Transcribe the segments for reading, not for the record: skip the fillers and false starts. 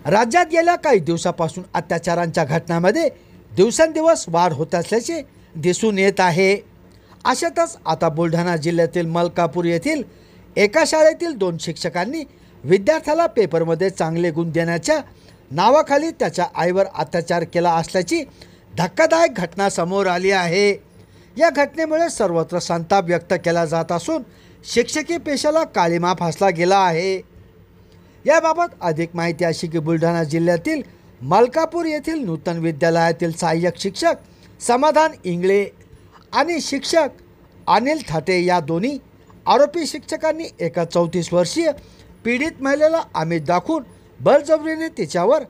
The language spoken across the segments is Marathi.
राज्यात गेल्या काही दिवसापासून अत्याचारांच्या घटनांमध्ये दिवसेंदिवस वाढ होत असल्याचे दिसून येत आहे। अशातच आता बुलढाणा जिल्ह्यातील मलकापूर येथील एका शाळेतील 2 शिक्षकांनी विद्यार्थ्याला पेपरमध्ये चांगले गुण देण्याच्या नावाखाली त्याच्या आईवर अत्याचार केला असल्याची धक्कादायक घटना समोर आली आहे। या घटनेमुळे सर्वत्र संताप व्यक्त केला जात असून शिक्षकी पेशाला काळिमा फासला गेला आहे। याबाबत अधिक माहिती अशी की बुलढाणा जिल्ह्यातील मलकापूर येथील नूतन विद्यालयातील सहाय्यक शिक्षक समाधान इंगळे आणि शिक्षक अनिल थाटे या दोन्ही आरोपी शिक्षकांनी एका 34 वर्षीय पीडित महिलेला आमिष दाखवून बळजबरीने तिच्यावर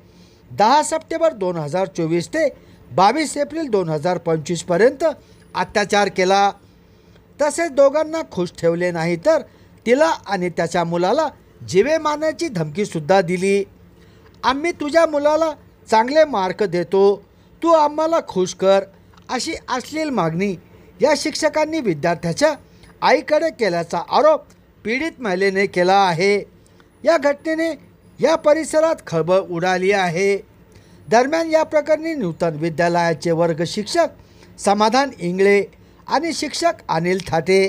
10 सप्टेंबर 2024 ते 22 एप्रिल 2025 पर्यंत अत्याचार केला। तसेच दोघांना खुश ठेवले नाही तर तिला आणि त्याच्या मुलाला जीवे मारण्याची धमकी सुद्धा दिली। आम्ही तुझ्या मुलाला चांगले मार्क देतो, तू आम्हाला खुश कर, अशी अश्लील मागणी या शिक्षकांनी विद्यार्थ्याच्या आईकडे केल्याचा आरोप पीडित महिलेने केला आहे। या घटनेने या परिसरात खळबळ उडाली आहे। दरम्यान या प्रकरणी नूतन विद्यालयाचे वर्ग शिक्षक समाधान इंगळे आणि शिक्षक अनिल थाटे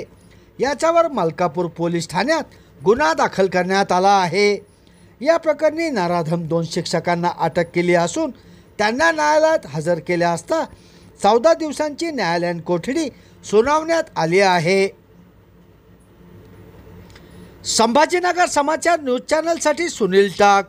याच्यावर मलकापूर पोलीस ठाण्यात गुन्हा दाखल करण्यात आला आहे। या प्रकरणी नराधम 2 शिक्षकांना अटक केली असून त्यांना न्यायालयात हजर केले असता 14 दिवसांची न्यायालयीन कोठडी सुनावण्यात आली आहे। संभाजीनगर समाचार न्यूज चॅनलसाठी सुनील टाक।